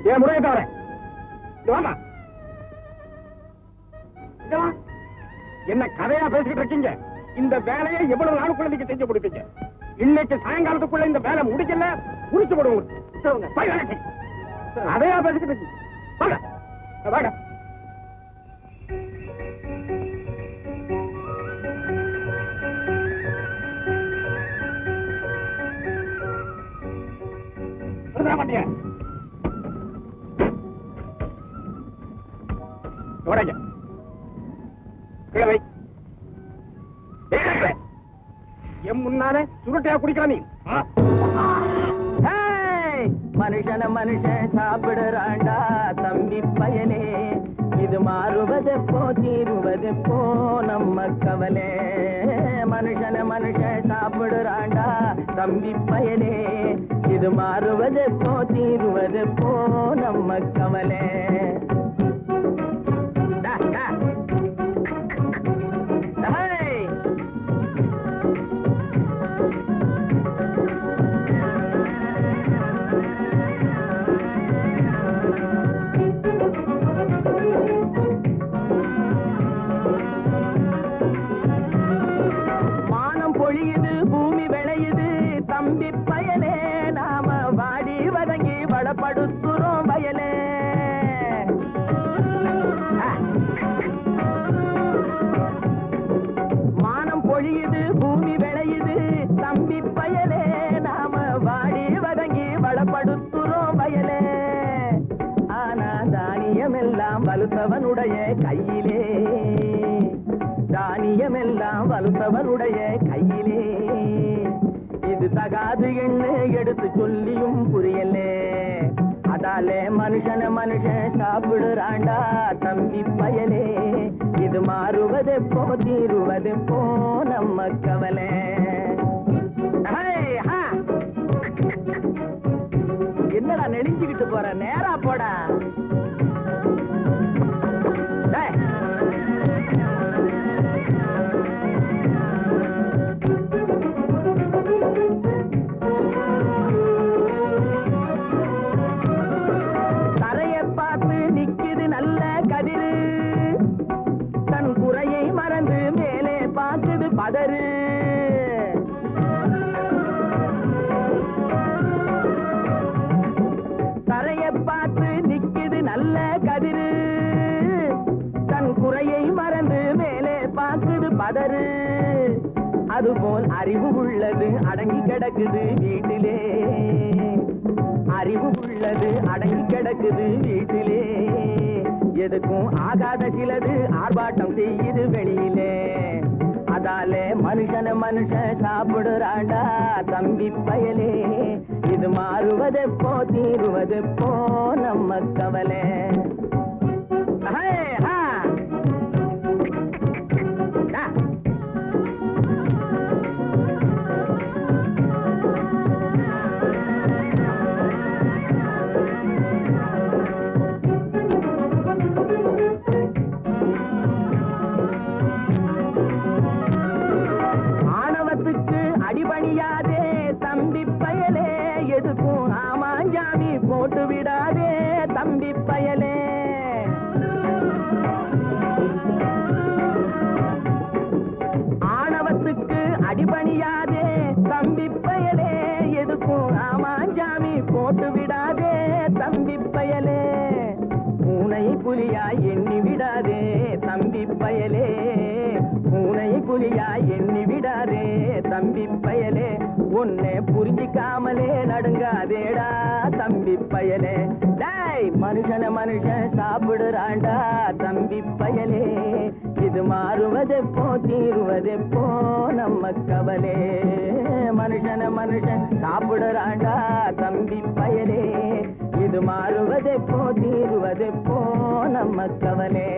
ஏன் முறையை தவிர என்ன கதையா பேசிக்கிட்டு இருக்கீங்க? இந்த வேலையை எவ்வளவு நாளுக்குள்ள நீங்க செஞ்சு முடிப்பீங்க? இன்னைக்கு சாயங்காலத்துக்குள்ள இந்த வேலை முடிக்கல, முடிச்சு போடுவோம். அதையா பேசிக்கிட்டு இருக்கீங்க? வாங்க. என் முன்னாலே சுருட்டையா குடிக்கிற நீ மனுஷன மனுஷன் சாப்பிடுறாண்டா தம்பி பயலே, இது மாறுவதெப்போ தீருவதெப்போ நம்ம கவலை. மனுஷன மனுஷன் சாப்பிடுறாண்டா தம்பி பயலே, இது மாறுவதெப்போ தீருவதெப்போ நம்ம கவலை. தம்பி பயலே, நாம வாடி வதங்கி வளப்படுத்துறோம் வயலே. மானம் பொழியுது பூமி விளையுது தம்பி பயலே, நாம வாடி வதங்கி வளப்படுத்துறோம் வயலே. ஆனா தானியமெல்லாம் வலுத்தவனுடைய கையிலே, தானியமெல்லாம் வலுத்தவனுடைய கையிலே. இது தகாது என்ன எடுத்து சொல்லியும் புரியலே, அதாலே மனுஷன மனுஷன் சாப்பிடுறாண்டா தம்பி பயலே, இது மாறுவதெப்போ தீருவதெப்போ நம்ம கவலை. என்னடா நெளிஞ்சுக்கிட்டு போற, நேரா போடா. தன் குறையை மறந்து மேலே பார்க்குது பதறு. தரையை பார்த்து நிக்குது நல்ல கதிரு, தன் குறையை மறந்து மேலே பார்க்குது பதறு. அதுபோல் அறிவு உள்ளது அடங்கி கிடக்குது வீட்டிலே, அறிவு உள்ளது அடங்கி கிடக்குது வீட்டிலே. எதுக்கும் ஆகாத சிலது ஆர்ப்பாட்டம் செய்யுது வெளியிலே, அதாலே மனுஷன மனுஷன் சாப்பிடுறாண்டா தம்பி பயலே, இது மாறுவதெப்போ தீருவதெப்போ நம்ம கவலை. அடிபணியாதே தம்பி பயலே, எதுக்கும் ஆமாஞ்சாமி போட்டு விடாதே தம்பி பயலே. ஆணவத்துக்கு அடிபணியாதே தம்பி பயலே, எதுக்கும் ஆமாஞ்சாமி போட்டு விடாதே தம்பி பயலே. பூனை புலியாய் எண்ணி விடாதே தம்பி பயலே, பூனை புலியாய் எண்ணி விடாதே தம்பி பயலே. உன்னை புரிஞ்சிக்காமலே நடுங்காதேடா தம்பி பயலே. டேய் மனுஷன மனுஷன் சாப்பிடுறாண்டா தம்பி பயலே, இது மாறுவதெப்போ தீருவதெப்போ நம்ம கவலை. மனுஷன மனுஷன் சாப்பிடுறாண்டா தம்பி பயலே, இது மாறுவதெப்போ தீருவதெப்போ நம்ம கவலை.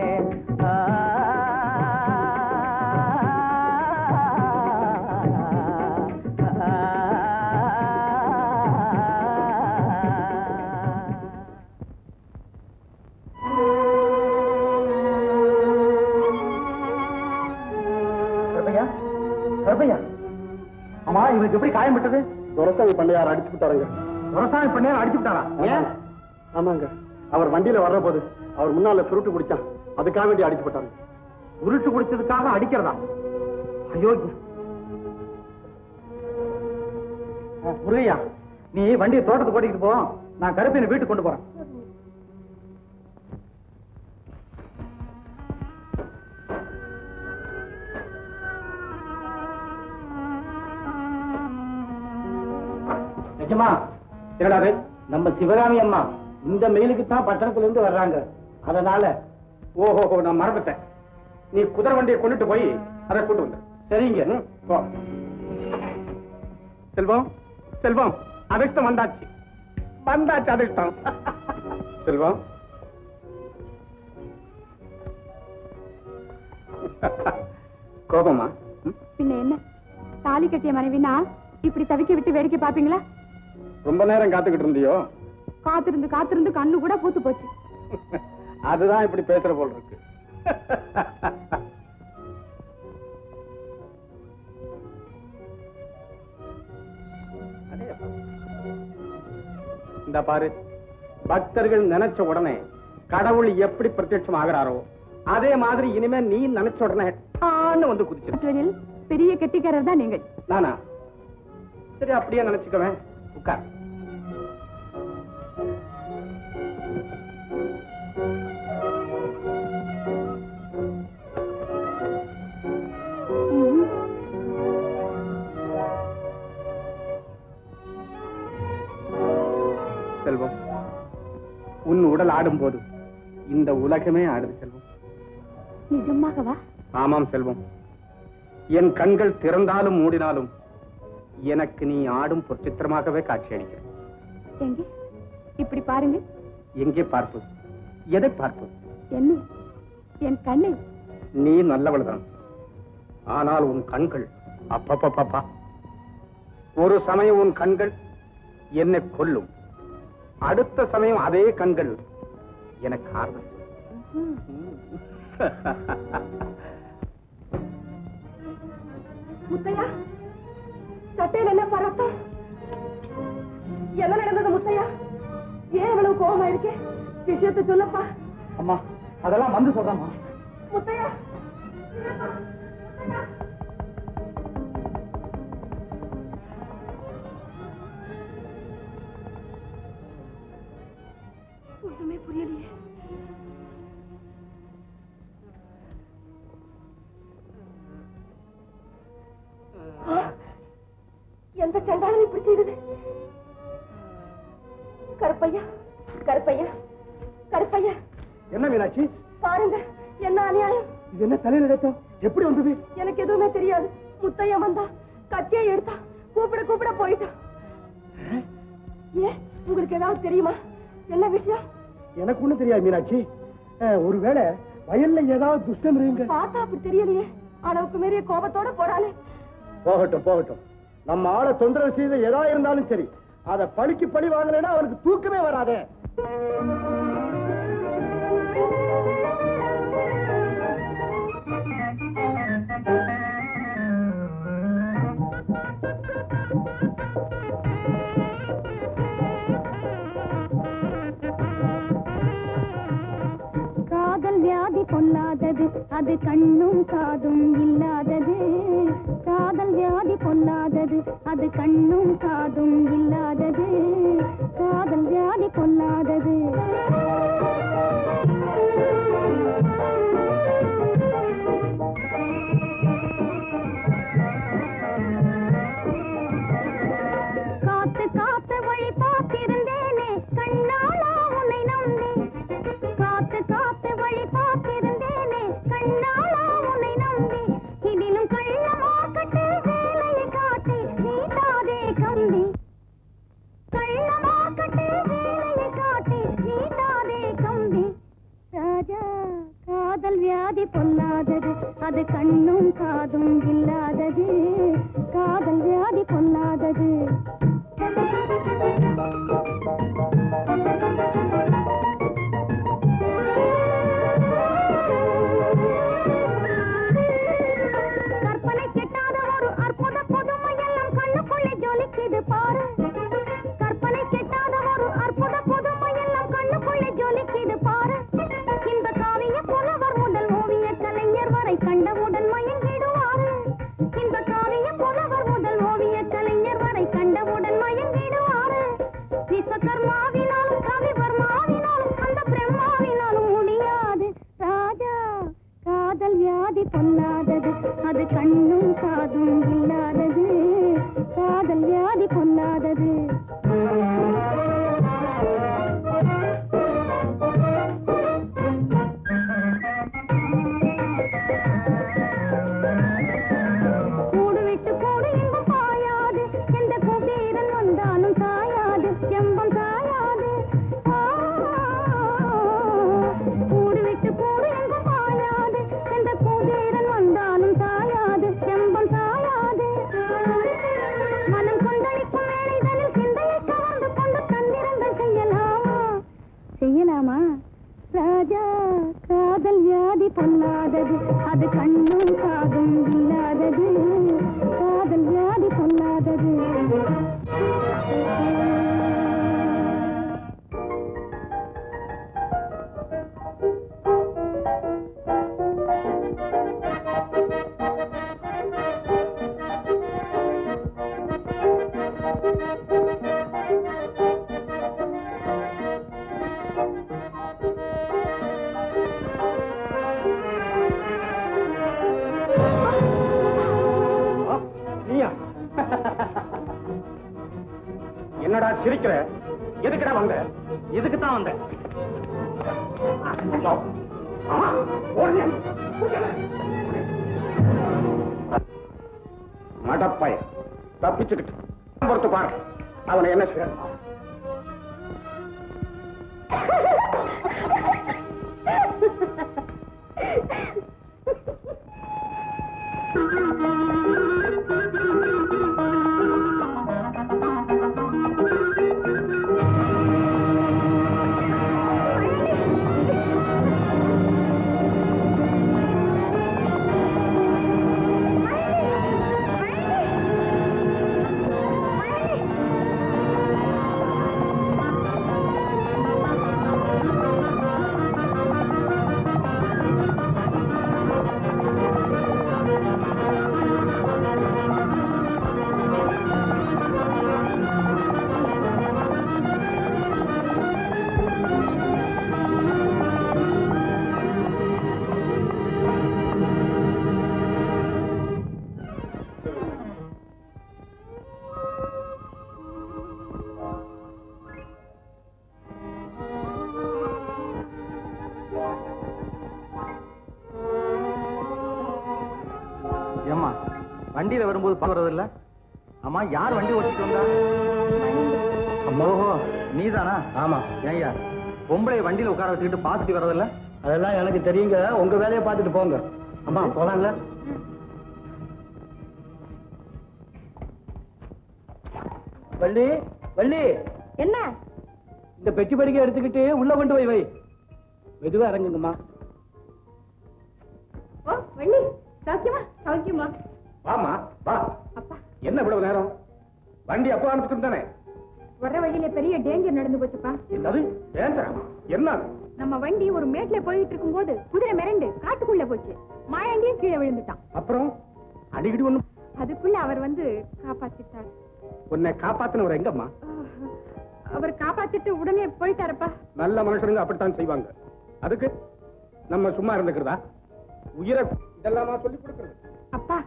ஆமா, இவனுக்கு எப்படி காயம் விட்டது? துரசாமி பண்ணையார் அடிச்சு விட்டாருங்க. துரசாமி பண்ணையார் அடிச்சு விட்டாரா? ஏன் ஆமாங்க, அவர் வண்டியில வர்ற போது அவர் முன்னால சுருட்டு குடிச்சான், அதுக்காக வேண்டி அடிச்சு போட்டாங்க. உருட்டு குடிச்சதுக்காக அடிக்கிறதா? அயோக்கியம். முருகையா, நீ வண்டியை தோட்டத்துக்கு ஓட்டிக்கிட்டு போ, நான் கருப்பையை வீட்டுக்கு கொண்டு போறேன். நிஜமா? என்னடாது? நம்ம சிவகாமி அம்மா இந்த மெயிலுக்கு தான் பட்டணத்துல இருந்து வர்றாங்க, அதனால. ஓஹோ, நான் மறந்துட்டேன். நீ குதிரை வண்டியை கொண்டுட்டு போய் அதை கூட்டு வந்து. சரிங்க. போ. செல்வம், செல்வம், அதிர்ஷ்டம் வந்தாச்சு, வந்தாச்சு அதிர்ஷ்டம். செல்வம், கோபமா? பின்ன என்ன, தாலி கட்டிய மனைவினா இப்படி தவிக்க விட்டு வேடிக்கை பாப்பீங்களா? ரொம்ப நேரம் காத்துக்கிட்டு இருந்தியோ? காத்திருந்து காத்திருந்து கண்ணு கூட பூத்து போச்சு. அதுதான் இப்படி பேசுற போல் இருக்கு. இந்த பாரு, பக்தர்கள் நினைச்ச உடனே கடவுள் எப்படி பிரத்யட்சம் ஆகிறாரோ அதே மாதிரி இனிமே நீ நினைச்ச உடனே வந்து குதிச்சு. பெரிய கெட்டிக்காரர் தான் நீங்கள். நானா? சரி, அப்படியே நினைச்சுக்கவேன். உட்கார். செல்வம், உன் உடல் ஆடும் போது இந்த உலகமே ஆடுது செல்வம். நிஜமாகவா? ஆமாம் செல்வம், என் கண்கள் திறந்தாலும் மூடினாலும் எனக்கு நீ ஆடும் பொற்சித்திரமாகவே காட்சி அளிக்கிற. எங்கே? இப்படி பாருங்க. எங்கே பார்ப்பது? எதை பார்ப்பது? என்ன? என் கண்ணை. நீ நல்லவள்தான், ஆனால் உன் கண்கள் அப்பப்பப்பா, ஒரு சமயம் உன் கண்கள் என்னை கொல்லும், அடுத்த சமயம் அதே கண்கள் எனக்கு ஆறுதல். முத்தையா, சட்டையில் என்ன பரத்தம்? என்ன நடந்தது முத்தையா? ஏன் இவ்வளவு கோபமா இருக்கே? விஷயத்தை சொல்லப்பா. அம்மா, அதெல்லாம் வந்து சொல்றேம்மா. முத்தையா, ஒண்ணுமே புரியலையே. எந்த சண்டாளன் இப்படி செய்தது? கருப்பையா, கருப்பையா, கருப்பையா. என்ன மீனாட்சி? பாருங்க, என்ன அநியாயம். இது என்ன தலையில ரத்தம்? எப்படி வந்தது? எனக்கு எதுவுமே தெரியாது. முத்தையா வந்தா, கத்தியை எடுத்தா, கூப்பிட கூப்பிட போயிட்டான். ஏன், உங்களுக்கு ஏதாவது தெரியுமா? என்ன விஷயம்? எனக்கு ஒண்ணும் தெரியாது மீனாட்சி. ஒருவேளை வயல்ல ஏதாவது துஷ்டம் இருங்க. பார்த்தா அப்படி தெரியலையே. அளவுக்கு மீறிய கோபத்தோட போறானே. போகட்டும் போகட்டும், நம்ம ஆளை தொந்தரவு செய்த ஏதா இருந்தாலும் சரி, அத பழிக்கு பழி வாங்கலைன்னா அவனுக்கு தூக்கமே வராதே. காதல் வியாதி பொல்லாதது, அது கண்ணும் காதும் இல்லாதது. காதல் வியாதி பொல்லாதது, அது கண்ணும் காதும் இல்லாதது. காதல் வியாதி பொல்லாதது. காத்து காத்து வழி பார்த்திருந்தேனே, கண்ணாளா உன்னை நம்பி. காத்து காத்து வழி பார்த்திருந்தேனே, கண்ணாளா உன்னை நம்பி. இதிலும் கள்ளமா கட்டு வேலையை காட்டி நீட்டாதே கம்பி. கள்ளமா கட்டு வேலையை காட்டி நீட்டாதே கம்பி. ராஜா, காதல் வியாதி பொல்லாதது, அது கண்ணும் காதும் இல்லாதது. காதல் வியாதி பொல்லாதது. கற்பனை கெட்டாத ஒரு அற்புத புதுமையெல்லாம் கண்ணுக்குள்ளே ஜொலிக்குது பாரு. கற்பனை கெட்டாத ஒரு அற்புத புதுமையெல்லாம் பொல்லாதது அது கண்ணும் காதும் இல்லாதது காதல் வியாதி பொல்லாதது என்னடா சிரிக்கிற? எதுக்குடா வந்த? இதுக்கு தான் வந்தேன். மடப்பய தப்பிச்சுக்கிட்டு பொறுத்து பாரு அவனை என்ன செய்ய. வண்டியில வரும்போது பாக்குறது இல்ல. அம்மா யார் வண்டி ஓட்டிட்டு வந்தா? ஓஹோ நீதானா? ஆமா. ஏய்யா பொம்பளை வண்டியில உட்கார வச்சுக்கிட்டு பாத்துட்டு வரதில்ல? அதெல்லாம் எனக்கு தெரியுங்க. உங்க வேலையை பார்த்துட்டு போங்க. அம்மா போலாங்க. வள்ளி வள்ளி என்ன? இந்த பெட்டி படிக்க எடுத்துக்கிட்டு உள்ள கொண்டு போய் வை. மெதுவா இறங்குங்கம்மா. ஓ வள்ளி சௌக்கியமா? சௌக்கியமா. வாமா வா. அப்பா என்ன இவ்வளவு நேரம்? வண்டி அப்போ அனுப்பிச்சு தானே? வர வழியில பெரிய டேஞ்சர் நடந்து போச்சுப்பா. என்னது டேஞ்சரா? என்ன? நம்ம வண்டி ஒரு மேட்ல போயிட்டு இருக்கும் போது குதிரை மிரண்டு காட்டுக்குள்ள போச்சு. மாயாண்டியும் கீழே விழுந்துட்டான். அப்புறம் அடிக்கடி ஒண்ணு. அதுக்குள்ள அவர் வந்து காப்பாத்திட்டார். உன்னை காப்பாத்தினவர் எங்கம்மா? அவர் காப்பாத்திட்டு உடனே போயிட்டாரப்பா. நல்ல மனுஷனுங்க அப்படித்தான் செய்வாங்க. அதுக்கு நம்ம சும்மா இருந்துக்கிறதா? உயிரை இதெல்லாமா சொல்லி கொடுக்கிறது? அப்பா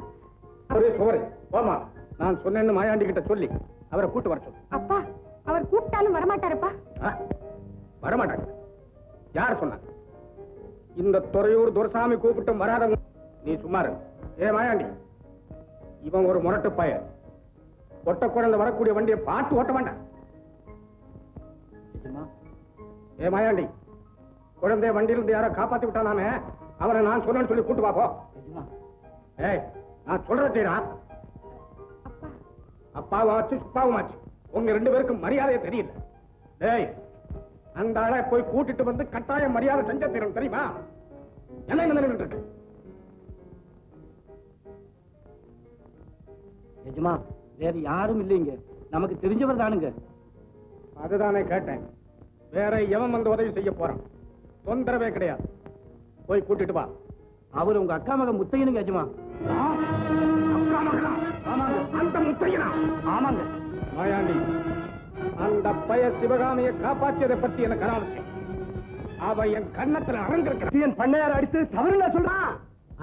ஒரே சோறு போமா. நான் சொன்னேன்னு மாயாண்டி கிட்ட சொல்லி அவரை கூட்டு வர சொல்லு. அப்பா அவர் கூப்பிட்டாலும் வரமாட்டாரப்பா. வரமாட்டாங்க. யார் சொன்ன? இந்த துறையூர் துரசாமி கூப்பிட்டும் வராதவங்க. நீ சும்மா இரு. ஏ மாயாண்டி, இவன் ஒரு முரட்டு பய. ஒட்ட குழந்தை வரக்கூடிய வண்டியை பார்த்து ஓட்ட வேண்டாம். ஏ மாயாண்டி, குழந்தைய வண்டியிலிருந்து யாரோ காப்பாத்தி விட்டானாமே, அவனை நான் சொன்னேன்னு சொல்லி கூட்டு வாப்போ. ஏய் நான் சொல்றேன். அப்பாவாச்சு சுப்பாவுமாச்சு உங்க ரெண்டு பேருக்கும் மரியாதையே தெரியல. டேய் அந்த ஆளை போய் கூட்டிட்டு வந்து கட்டாயம் மரியாதை செஞ்ச தீரும் தெரியுமா? என்ன நினைவு இருக்கு? எஜமா வேற யாரும் இல்லைங்க. நமக்கு தெரிஞ்சவர் தானுங்க. அதுதானே கேட்டேன். வேற எவன் வந்து உதவி செய்ய போறான்? தொந்தரவே கிடையாது. போய் கூட்டிட்டு வா. அவர் உங்க அக்கா மகன் முத்தையனுங்க எஜமா. அக்கா மகனா? ஆமாங்க. அந்த முத்தையனா? ஆமாங்க. மாயாண்டி, அந்த பய சிவகாமியை காப்பாற்றியதை பத்தி எனக்கு அனாவசியம். அவ என் கண்ணத்துல அரங்கிருக்க பண்ணையார் அடித்து தவறுல சொல்றான்.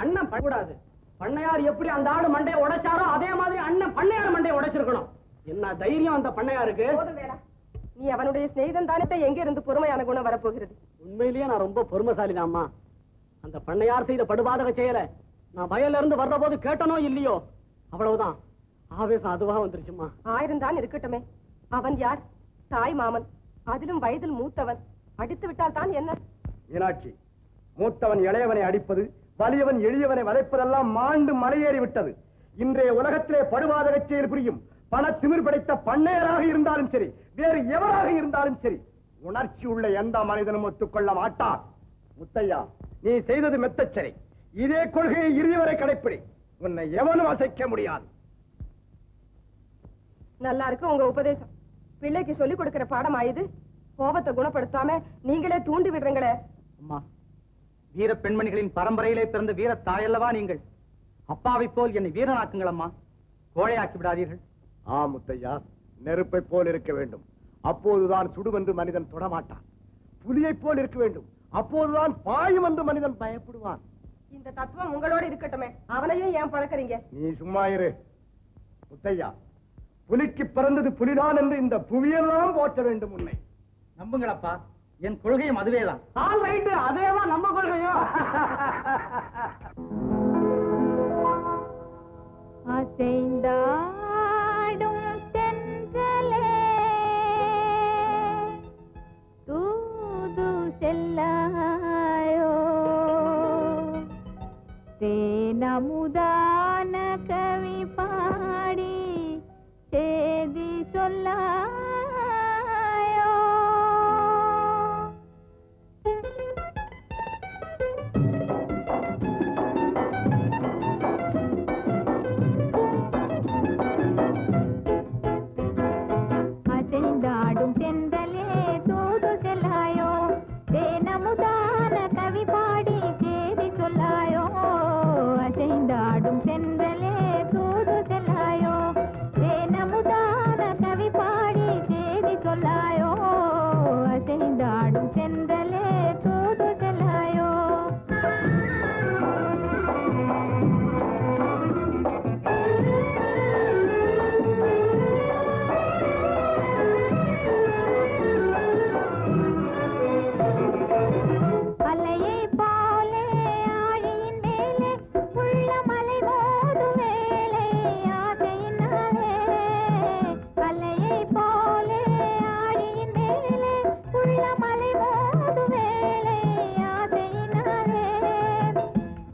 அண்ணன் பண்ணக்கூடாது. பண்ணையார் எப்படி அந்த ஆடு மண்டையை உடைச்சாரோ அதே மாதிரி அண்ணன் பண்ணையார் மண்டையை உடைச்சிருக்கணும். என்ன தைரியம் அந்த பண்ணையாருக்கு? நீ அவனுடைய சிநேகிதன் தானே. எங்க இருந்து பொறுமையான குணம் வரப்போகிறது? உண்மையிலேயே நான் ரொம்ப பொறுமைசாலிதான் அம்மா. அந்த பண்ணையார் செய்த படுபாதக செயல நான் வயல்ல இருந்து வர்ற போது கேட்டனோ இல்லையோ, அவ்வளவுதான் ஆவேசம் அதுவா வந்துருச்சுமா. 1000 தான் இருக்கட்டுமே. அவன் யார்? தாய் மாமன், அதிலும் வயதில் மூத்தவன். அடித்து விட்டால் தான் என்ன? மீனாட்சி, மூத்தவன் இளையவனை அடிப்பது, வலியவன் எளியவனை வதைப்பதெல்லாம் மாண்டு மலையேறி விட்டது. இன்றைய உலகத்திலே படுபாதக செயல் புரியும் பண திமிர் படைத்த பண்ணையராக இருந்தாலும் சரி, வேறு எவராக இருந்தாலும் சரி, உணர்ச்சி உள்ள எந்த மனிதனும் ஒத்துக்கொள்ள மாட்டார். முத்தையா, நீ செய்தது மெத்தச்சரி. இதே கொள்கையை இறுதி வரை கடைப்பிடி. உன்னை எவனும் அசைக்க முடியாது. நல்லா இருக்கு உங்க உபதேசம். பிள்ளைக்கு சொல்லி கொடுக்கிற பாடம் ஆயுது. கோபத்தை குணப்படுத்தாம நீங்களே தூண்டி விடுறீங்களே. அம்மா, வீர பெண்மணிகளின் பரம்பரையிலே பிறந்த வீர தாயல்லவா நீங்கள்? அப்பாவை போல் என்னை வீரனாக்குங்கள் அம்மா, கோழையாக்கி விடாதீர்கள். முத்தையா, நெருப்பை போல் இருக்க வேண்டும், அப்போதுதான் சுடுவென்று மனிதன் தொடமாட்டான். புலியை போல் இருக்க வேண்டும், அப்போதுதான் பாயும் என்று மனிதன் பயப்படுவான். இந்த தத்துவம் உங்களோட இருக்கட்டுமே, அவனையும் ஏன் பழக்கிறீங்க? நீ சும்மா இரு முத்தையா. புலிக்கு பிறந்தது புலிதான் என்று இந்த புவியெல்லாம் போற்ற வேண்டும் உன்னை. நம்புங்களப்பா, என் கொள்கையும் அதுவேதான். அதேதான் நம்ம கொள்கையும். அசைந்தாடும் தென்றலே தூது செல்லாயோ, தேனமுதான கவி பாடி சேதி சொல்லாயோ. அசைந்தாடும் தென்றலே தூது செல்லாயோ, தேனமுதான கவி பாடி சேதி சொல்லாயோ. அசைந்தாடும் தென்றலே தூது செல்லாயோ, தேனமுதான கவி பாடி சேதி சொல்லாயோ. அசைந்தாடும் தென்றலே தூது செல்லாயோ. அலையை போலே ஆழியின் மேலே உள்ள மலை மோது வேலை ஆசையினாலே. அலையை போலே ஆழியின் மேலே உள்ள மலை மோது வேலை ஆசையினாலே.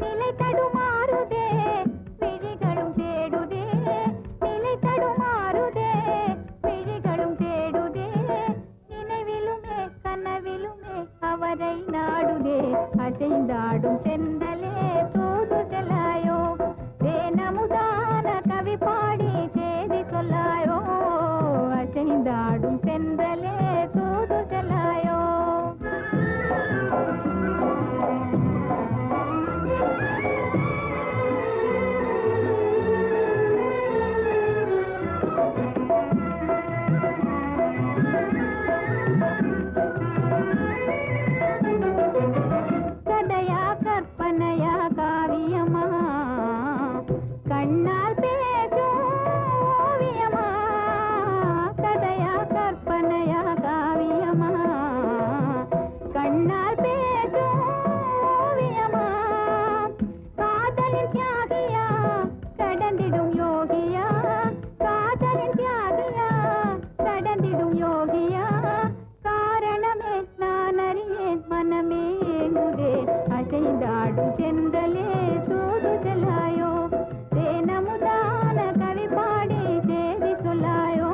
நிலை தடுமாறுதே விழிகளும் தேடுதே, நிலை தடுமாறுதே விழிகளும் தேடுதே. நினைவிலுமே கனவிலுமே அவரை நாடுதே. அசைந்தாடும் செந்தலே தூது செல்லாயோ, தேனமுதான கவி பாடி சேதி சொல்லாயோ. அசைந்தாடும் செந்தலே தூது செல்லாயோ. கதையா கற்பனையா காவியமா, கண்ணால் பேசும் ஓவியமா. கதையா கற்பனையா காவியமா, கண்ணால் பேசும் ஓவியமா. காதலின் தியாகியா கடந்திடும் யோகியா, காதலின் தியாகியா கடந்திடும் யோகியா. காரணமே நான் அறியேன் மனமே ஏங்குதே. அசைந்தாடும் செந்தலே தூது செல்லாயோ, தேனமுதான கவி பாடி சேதி சொல்லாயோ.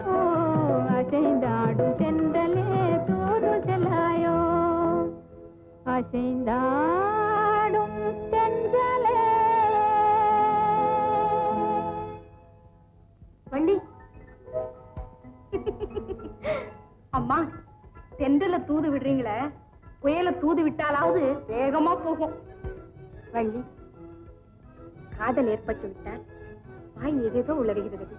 அசைந்தாடும் செந்தலே தூது செல்லாயோ. அசைந்தாடும் செந்தலே. வள்ளி, அம்மா, தென்றல தூது விடுறீங்களே, புயல தூது விட்டாலாவது வேகமா போகும். வள்ளி, காதல் ஏற்பட்டு விட்டால் வாய் ஏதேதோ உளறுகிறது.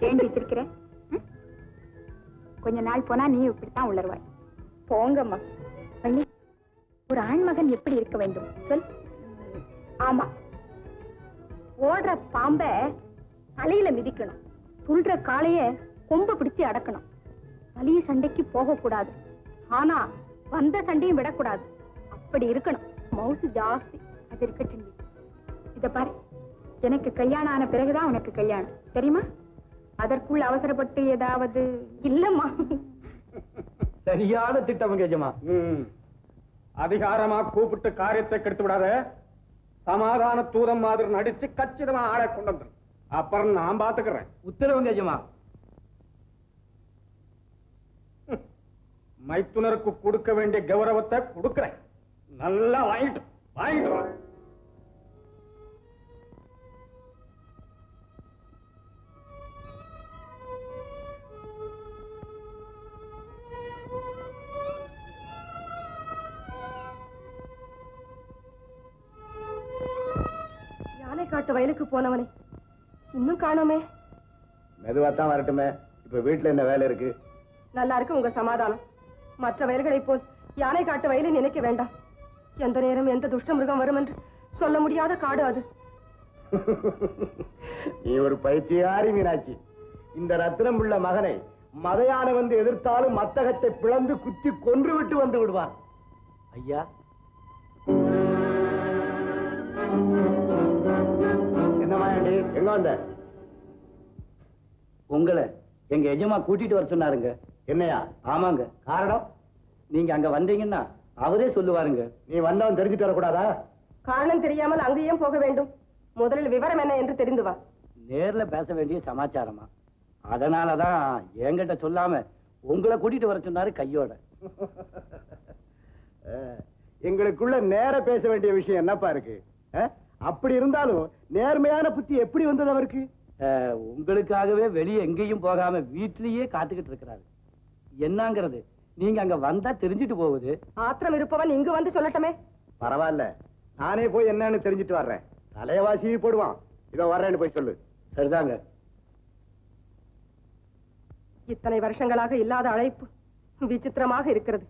ஏன் வச்சிருக்கிற? கொஞ்ச நாள் போனா நீ இப்படித்தான் உளருவாய். போங்கம்மா. வள்ளி, ஒரு ஆண்மகன் எப்படி இருக்க வேண்டும் சொல். ஆமா, ஓடுற பாம்ப தலையில மிதிக்கணும், துள்ற காளைய கொம்ப பிடிச்சு அடக்கணும். வலிய சண்டைக்கு போக கூடாது, ஆனா வந்த சண்டையும் விடக்கூடாது. அப்படி இருக்கணும். மவுசு ஜாஸ்தி, அது இருக்கட்டும். இத பாரு, எனக்கு கல்யாணம் ஆன பிறகுதான் உனக்கு கல்யாணம், தெரியுமா? அதற்குள் அவசரப்பட்டு ஏதாவது இல்லம்மா. சரியான திட்டம் கேஜமா. அதிகாரமா கூப்பிட்டு காரியத்தை கெடுத்து விடாத. சமாதான தூதம் மாதிரி நடிச்சு கச்சிதமா ஆளை கொண்டு வந்துடும். அப்புறம் நான் பாத்துக்கிறேன். உத்தரவு கேஜமா. மைத்துனருக்கு கொடுக்க வேண்டிய கௌரவத்தை கொடுக்கிறேன். நல்லா வாங்கிட்டு வா. யானை காட்டு வயலுக்கு போனவனே இன்னும் காணோமே. மெதுவாத்தான் வரட்டுமே. இப்ப வீட்டுல என்ன வேலை இருக்கு? நல்லா இருக்கு உங்க சமாதானம். மற்ற வயல்களைப் போல் யானை காட்டு வயலை நினைக்க வேண்டாம். எந்த நேரம் எந்த துஷ்ட மிருகம் வரும் என்று சொல்ல முடியாத காடு அது. நீ ஒரு பைத்தியாரி மீனாட்சி. இந்த ரத்னம் உள்ள மகனை மதையான வந்து எதிர்த்தாலும் மத்தகத்தை பிளந்து குத்தி கொன்று விட்டு வந்து விடுவான். ஐயா, என்னமாண்டி எங்க வந்த? உங்களை எங்க எஜமா கூட்டிட்டு வர சொன்னாருங்க. என்னையா? ஆமாங்க. காரணம்? நீங்க அங்க வந்தீங்கன்னா அவரே சொல்லுவாருங்க. நீ வந்தவன் தெரிஞ்சுட்டு வரக்கூடாதா? காரணம் தெரியாமல் அங்கேயும் போக வேண்டும். முதலில் விவரம் என்ன என்று தெரிந்து வா. நேர்ல பேச வேண்டிய சமாச்சாரமா, அதனாலதான் என்கிட்ட சொல்லாம உங்களை கூட்டிட்டு வர சொன்னாரு கையோட. எங்களுக்குள்ள நேர பேச வேண்டிய விஷயம் என்னப்பா இருக்கு? அப்படி இருந்தாலும் நேர்மையான புத்தி எப்படி வந்தது அவருக்கு? உங்களுக்காகவே வெளியே எங்கேயும் போகாம வீட்டிலேயே காத்துக்கிட்டு இருக்கிறாரு. என்னங்கிறது நீங்க அங்க வந்தா தெரிஞ்சிட்டு போகுது. ஆத்திரம் இருப்பவன் இங்கு வந்து சொல்லட்டுமே. பரவாயில்ல, நானே போய் என்னன்னு தெரிஞ்சிட்டு வர்றேன். தலையவாசி போடுவான். இதோ வர்றேன்னு போய் சொல்லு. சரிதாங்க. இத்தனை வருஷங்களாக இல்லாத அழைப்பு விசித்திரமாக இருக்கிறது.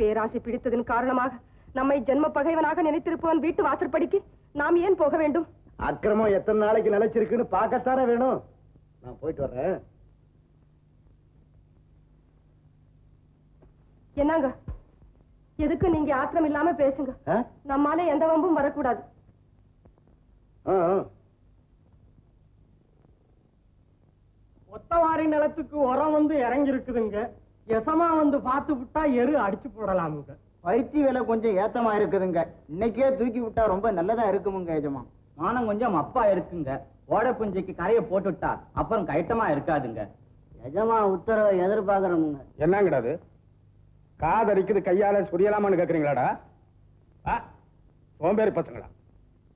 பேராசை பிடித்ததன் காரணமாக நம்மை ஜென்ம பகைவனாக நினைத்திருப்பவன் வீட்டு வாசற்படிக்கு நாம் ஏன் போக வேண்டும்? அக்கிரமம் எத்தனை நாளைக்கு நிலைச்சிருக்குன்னு பார்க்கத்தானே வேணும். நான் போயிட்டு வர்றேன். என்னங்க, எதுக்கு நீங்க ஆத்திரம் இல்லாம பேசுங்க. நம்மால எந்த வம்பும் வரக்கூடாது. ஒத்தவாரி நிலத்துக்கு உரம் வந்து இறங்கி இருக்குதுங்க. எசமா வந்து பார்த்து விட்டா எரு அடிச்சு போடலாமுங்க. பருத்தி விலை கொஞ்சம் ஏத்தமா இருக்குதுங்க. இன்னைக்கே தூக்கி விட்டா ரொம்ப நல்லதா இருக்குமுங்க எஜமா. மானம் கொஞ்சம் அப்பா இருக்குங்க. ஓடை புஞ்சிக்கு கரையை போட்டுட்டா அப்புறம் கைட்டமா இருக்காதுங்க. எஜமா உத்தரவை எதிர்பார்க்கிறோமுங்க. என்னங்கடாது? காதரிக்குது கையால சுரியலாமான்னு கேக்குறீங்களாடா? சோம்பேறி பசங்களா,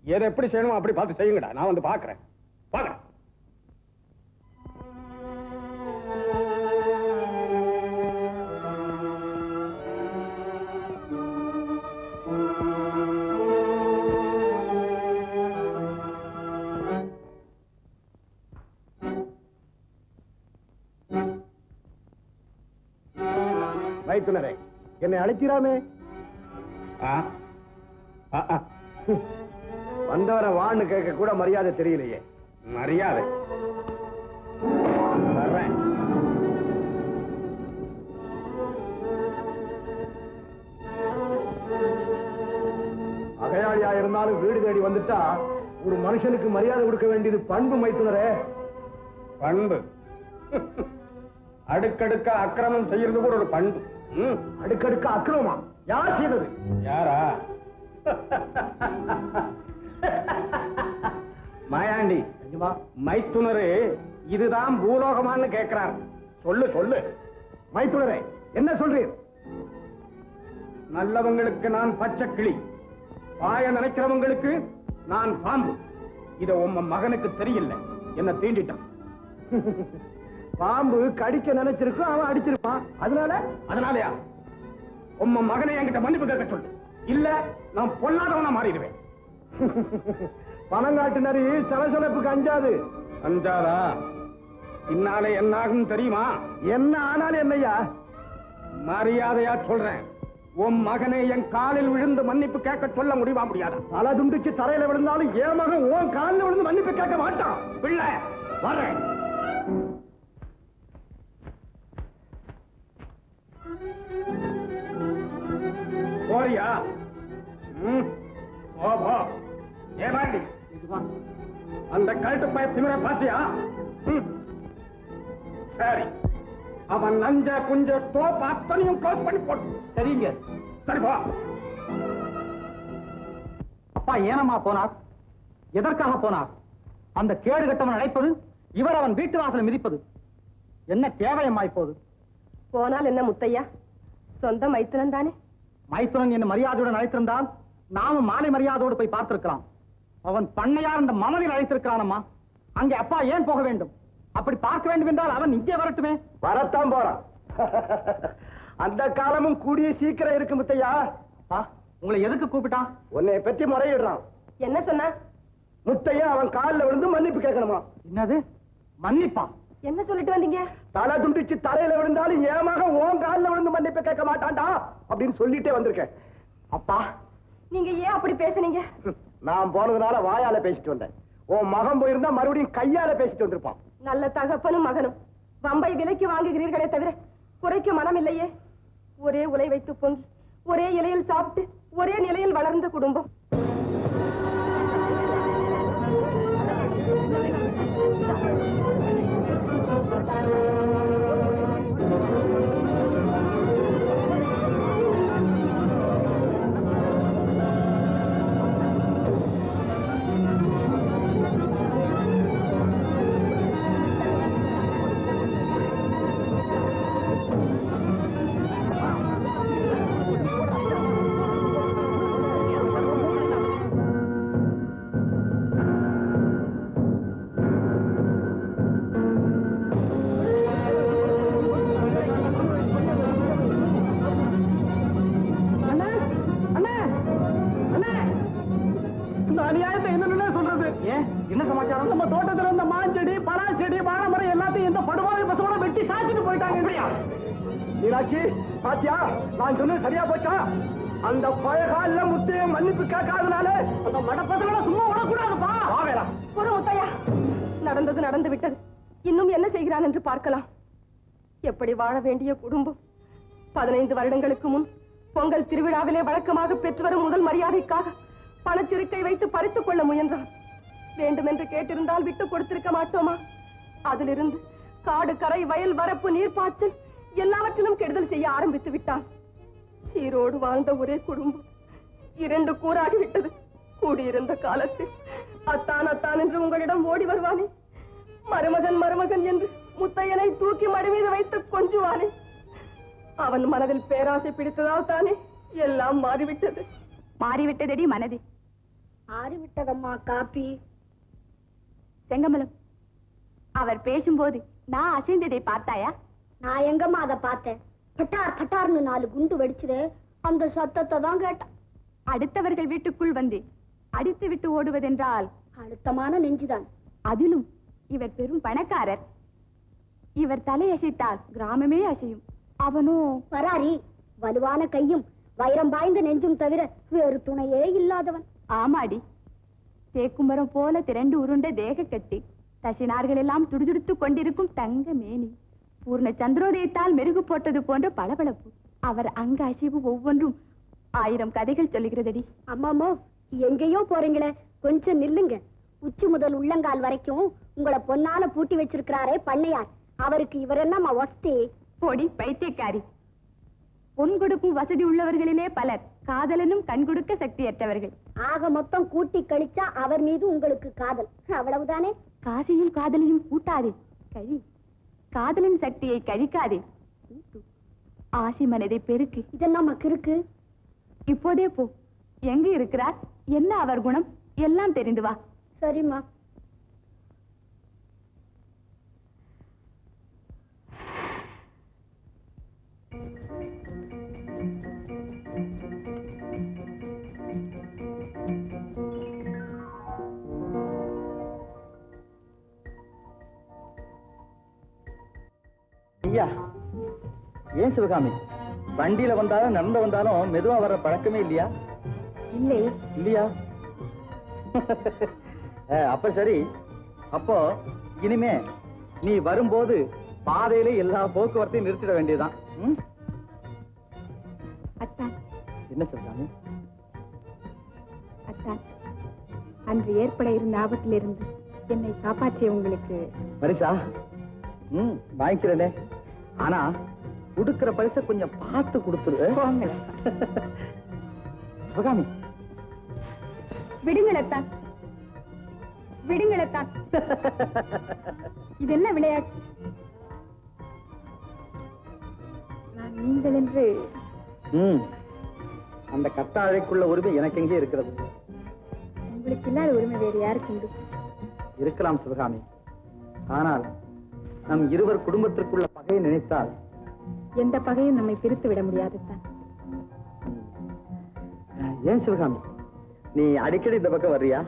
எதை எப்படி செய்யணுமோ அப்படி பார்த்து செய்யுங்கடா. நான் வந்து பாக்குறேன். பாக்குறேன். மைத்துனரே, என்னை அழைக்கிறாமே. வந்தவரை வான்னு கேட்க கூட மரியாதை தெரியலையே. மரியாதை வர்றேன். அகையாளியா இருந்தாலும் வீடு தேடி வந்துட்டா ஒரு மனுஷனுக்கு மரியாதை கொடுக்க வேண்டியது பண்பு மைத்துனரே. பண்பு? அடுக்கடுக்க அக்கிரமம் செய்யறது கூட ஒரு பண்பு. அடுக்கடுக்க அக்கிரமமா? யார் செய்தது? யாரா? மாயாண்டி, மைத்துனரு இதுதான் பூலோகமான்னு கேட்கிறார். சொல்லு சொல்லு மைத்துனரே, என்ன சொல்றீர்? நல்லவங்களுக்கு நான் பச்சை கிளி, பாய நினைக்கிறவங்களுக்கு நான் பாம்பு. இத உம்ம மகனுக்கு தெரியல. என்ன தீண்டிட்டான். பாம்பு கடிக்க நினைச்சிருக்கும், அவன் அடிச்சிருப்பான். அதனாலயா உம்ம மகனை என்கிட்ட மன்னிப்பு கேட்க சொல்லு. இல்ல நான் பொல்லாதவனா மாறிடுவேன். பணங்காட்டு நரி சலசலப்புக்கு அஞ்சாது. அஞ்சாதா? பின்னாலே என்ன ஆகும் தெரியுமா? என்ன ஆனாலும் என்னையா? மரியாதையா சொல்றேன், உன் மகனை என் காலில் விழுந்து மன்னிப்பு கேட்க சொல்ல முடியுமா? முடியாதா? தலை துண்டிச்சு தரையில விழுந்தாலும் என் மகன் உன் காலில் விழுந்து மன்னிப்பு கேட்க மாட்டான். பிள்ளை வர்றேன். போறியா? ஏமாண்டி, அந்த கழுட்டு பய திமிர பாத்தியா? சரி, அவன் நஞ்ச குஞ்ச தோப்பு அத்தனையும் க்ளோஸ் பண்ணி போட்டு. சரிங்க. சரி போ. அப்பா ஏனம்மா போனார்? எதற்காக போனார்? அந்த கேடு கட்டவன் அழைப்பது, இவர் அவன் வீட்டு வாசலை மிதிப்பது என்ன தேவையம்மா இப்போது? போனால் என்ன முத்தையா? சொந்த மைத்துனன் தானே? மைத்துனன் என்ன மரியாதையுடன் அழைத்திருந்தால் நாமும் மாலை மரியாதையோடு போய் பார்த்திருக்கலாம். அவன் பண்ணையார் அந்த மனதில் அழைத்திருக்கிறானம்மா. அங்கே அப்பா ஏன் போக வேண்டும்? அப்படி பார்க்க வேண்டும் என்றால் அவன் இங்கே வரட்டுமே. வரத்தான் போறான். அந்த காலமும் கூடிய சீக்கிரம் இருக்கு முத்தையா. உங்களை எதுக்கு கூப்பிட்டான்? உன்னை பற்றி முறையிடுறான். என்ன சொன்ன? முத்தையா அவன் காலில் விழுந்து மன்னிப்பு கேட்கணுமா? என்னது மன்னிப்பா? என்ன சொல்லிட்டு வந்தீங்க? தலை துண்டிச்சு தலையில விழுந்தாலும் ஏமாக உன் காலில் விழுந்து மன்னிப்பு கேட்க மாட்டான்டா அப்படின்னு சொல்லிட்டே வந்திருக்கேன். அப்பா நீங்க ஏன் அப்படி பேசுனீங்க? நான் போனதுனால வாயால பேசிட்டு வந்தேன். உன் மகன் போயிருந்தா மறுபடியும் கையால பேசிட்டு வந்திருப்பான். நல்ல தகப்பனும் மகனும் வம்பை விலைக்கு வாங்குகிறீர்களே தவிர குறைக்க மனம் இல்லையே. ஒரே உலை வைத்து பொங்கி ஒரே இலையில் சாப்பிட்டு ஒரே நிலையில் வளர்ந்த குடும்பம். என்ன சமாச்சாரம்? நம்ம தோட்டத்துல இருந்த மாஞ்செடி பலா செடி வாழை மரம் எல்லாத்தையும் இந்த படுவாவி பசங்கள வெட்டி சாச்சிட்டு போயிட்டாங்க. மீனாட்சி பாத்தியா நான் சொன்னது சரியா போச்சா? அந்த பயகால முத்தைய மன்னிப்பு கேட்காதனால அந்த மடப்பசங்களை சும்மா விடக்கூடாதுப்பா. ஒரு முத்தையா, நடந்தது நடந்து விட்டது. இன்னும் என்ன செய்கிறான் என்று பார்க்கலாம். எப்படி வாழ வேண்டிய குடும்பம் 15 வருடங்களுக்கு முன் பொங்கல் திருவிழாவிலே வழக்கமாக பெற்று வரும் முதல் மரியாதைக்காக பணச்சிறுக்கை வைத்து பறித்துக் கொள்ள முயன்றான். வேண்டுமென்று கேட்டிருந்தால் விட்டு கொடுத்திருக்க மாட்டோமா? அதிலிருந்து காடு கரை வயல் வரப்பு நீர்ப்பாய்ச்சல் எல்லாவற்றிலும் கெடுதல் செய்ய ஆரம்பித்து விட்டான். சீரோடு வாழ்ந்த ஒரே குடும்பம் 2 கூறாகிவிட்டது. கூடியிருந்த காலத்தில் அத்தான் அத்தான் என்று உங்களிடம் ஓடி வருவானே, மருமகன் மருமகன் என்று முத்தையனை தூக்கி மடி மீது வைத்து கொஞ்சுவானே, அவன் மனதில் பேராசை பிடித்ததால் தானே எல்லாம் மாறிவிட்டது. மாறிவிட்டதடி மனது. மாறிவிட்டதம்மா காப்பி. செங்கமலம், அவர் பேசும்போது நான் அசைந்ததை பார்த்தாயா? நான் எங்கம்மா அதை பார்த்தேன்? பட்டார் பட்டார்னு 4 குண்டு வெடிச்சது. அந்த சத்தத்தை தான் கேட்டேன். அடுத்தவர்கள் வீட்டுக்குள் வந்து அடித்து விட்டு ஓடுவதென்றால் அழுத்தமான நெஞ்சுதான். அதிலும் இவர் பெரும் பணக்காரர். இவர் தலையசைத்தால் கிராமமே அசையும். அவனோ பராரி, வலுவான கையும் வைரம் பாய்ந்த நெஞ்சும் தவிர வேறு துணையே இல்லாதவன். ஆமாடி, தேக்குமரம் போல திரண்டு உருண்ட தேக கட்டி, தசினார்கள் எல்லாம் துடிதுடித்துக் கொண்டிருக்கும் தங்க மேனி, பூர்ண சந்திரோதயத்தால் மெருகு போட்டது போன்ற பளபளப்பு. அவர் அங்க அசைவு ஒவ்வொன்றும் 1000 கதைகள் சொல்லுகிறதடி. அம்மாமோ, எங்கேயோ போறீங்களே, கொஞ்சம் நில்லுங்க. உச்சி முதல் உள்ளங்கால் வரைக்கும் உங்களை பொன்னால பூட்டி வச்சிருக்கிறாரே பண்ணையார், அவருக்கு இவர் என்னம்மா வசதி? பொடி பைத்தியக்காரி. பொன் கொடுக்கும் வசதி உள்ளவர்களிலே பலர் காதலனும் கண் கொடுக்க சக்தியற்றவர்கள். ஆக மொத்தம் கூட்டி கழிச்சா அவர் மீது உங்களுக்கு காதல், அவ்வளவுதானே? காசையும் காதலையும் கூட்டாதே, கழி. காதலின் சக்தியை கழிக்காதே, ஆசி மனதை பெருக்கு. இதெல்லாம் இருக்கு. இப்போதே போ. எங்க இருக்கிறார், என்ன அவர் குணம் எல்லாம் தெரிந்து வா. சரிம்மா. ஐயா, ஏன் சிவகாமி வண்டியில வந்தாலும் நடந்து வந்தாலும் மெதுவா வர்ற பழக்கமே இல்லையா? இல்லை. இல்லையா? அப்ப சரி. அப்போ இனிமே நீ வரும்போது பாதையில எல்லா போக்குவரத்தையும் நிறுத்திட வேண்டியதுதான். அத்தான். என்ன சிவகாமி? அத்தான், அன்று ஏற்பட இருந்த ஆபத்திலிருந்து என்னை காப்பாற்றிய உங்களுக்கு பரிசா வாங்கிக்கிறேனே. ஆனா கொடுக்கிற பரிசை கொஞ்சம் பார்த்து கொடுத்துரு. சிவகாமி, விடுங்களத்தான், விடுங்களத்தான். இது என்ன விளையாட்டு? நான் நீங்கள் என்று அந்த கத்தாழைக்குள்ள உரிமை எனக்கு எங்கே இருக்கிறது? உங்களுக்கு இல்லாத உரிமை வேறு யாருக்கு உண்டு? இருக்கலாம் சிவகாமி. ஆனால் நம் இருவர் குடும்பத்திற்குள்ள பகையை நினைத்தால் எந்த பகையும் நம்மை பிரித்து விட முடியாது தான். ஏன் சிவகாமி, நீ அடிக்கடி இந்த பக்கம் வர்றியா?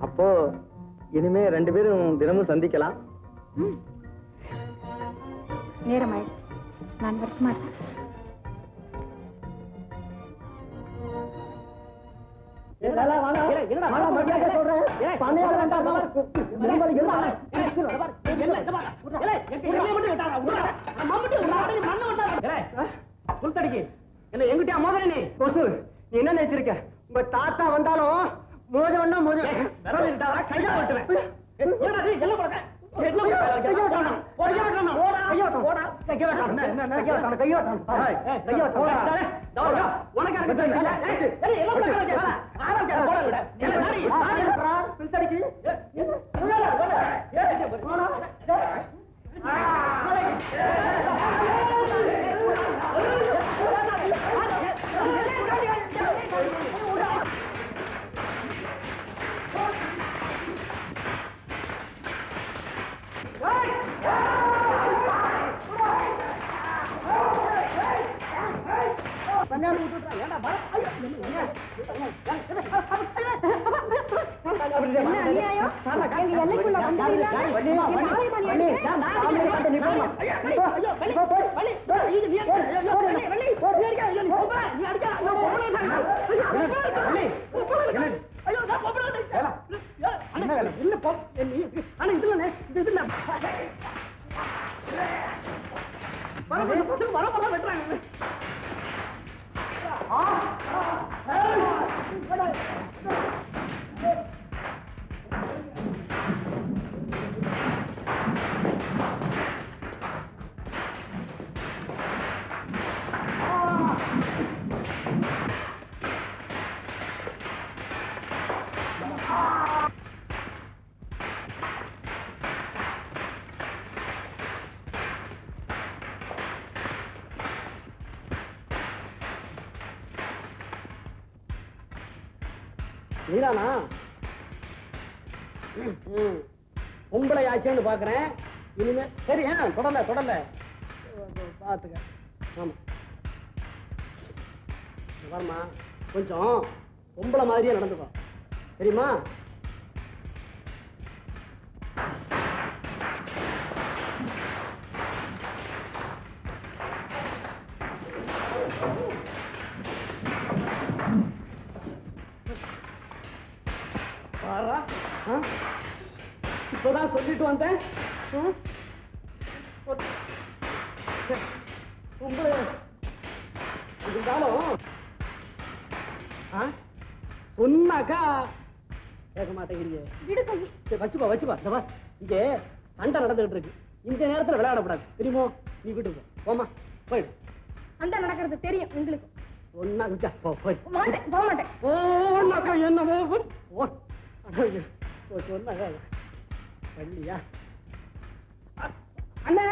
அப்போ இனிமே 2 பேரும் தினமும் சந்திக்கலாம். நேரமாய் நான் வரமாட்டேன். எங்கிட்ட மோதல நீ என்ன நினைச்சிருக்க? உங்க தாத்தா வந்தாலும் மோதவன்னா மோத கையா ஓட்டுவேன். நீதானா? பொம்பளை ஆச்சேன்னு பாக்குறேன். இனிமே சரி, தொடர்ல பாத்துக்க. ஆமா வரமா, கொஞ்சம் பொம்பளை மாதிரியே நடந்துக்கோ, தெரியுமா? இப்பதான் சொல்லிட்டு வந்தேன். இருந்தாலும் சொன்னாக்கா கேட்க மாட்டேங்கிறீங்க. வச்சுப்பா. இங்கே சண்டை நடந்துகிட்டு இருக்கு. இந்த நேரத்துல விளையாடக்கூடாது, தெரியுமோ? நீ வீட்டுக்கு போமா, போயிடு. சண்டை நடக்கிறது தெரியும் எங்களுக்கு. சொன்னா போய் போக மாட்டேன். ஓன்னாக்கா என்னவோ சொன்னாக்கா பள்ளியா அண்ணே.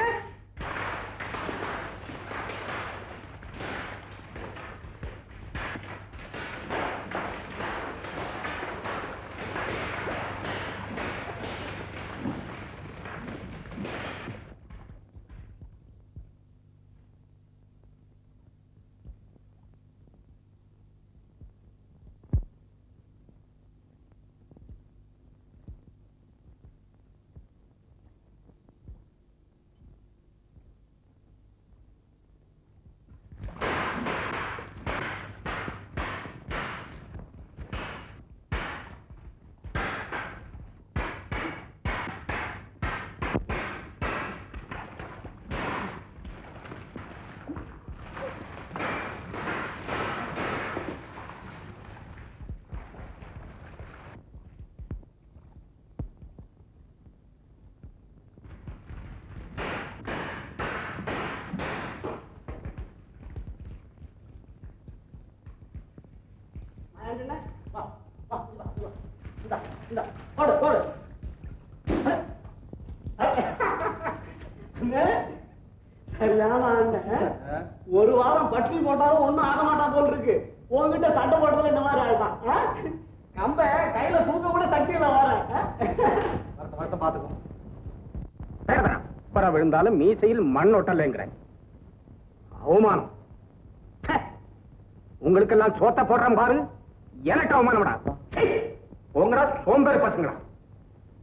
ஒரு வாரம் பட்டி போட்டாலும் ஒண்ணும் ஆக மாட்டா போல் இருக்கு. உங்ககிட்ட சண்டை போட்டதுல இந்த மாதிரி ஆயிட்டான். கம்ப கையில தூக்க கூட சக்தியில வருஷம் பாத்துக்கோ. விழுந்தாலும் மீசையில் மண் ஒட்டலைங்கிறேன். அவமானம். உங்களுக்கெல்லாம் சோத்த போடுறேன் பாரு. எனக்கு அவமானம்டா. உங்களா சோம்பேறி பசங்களா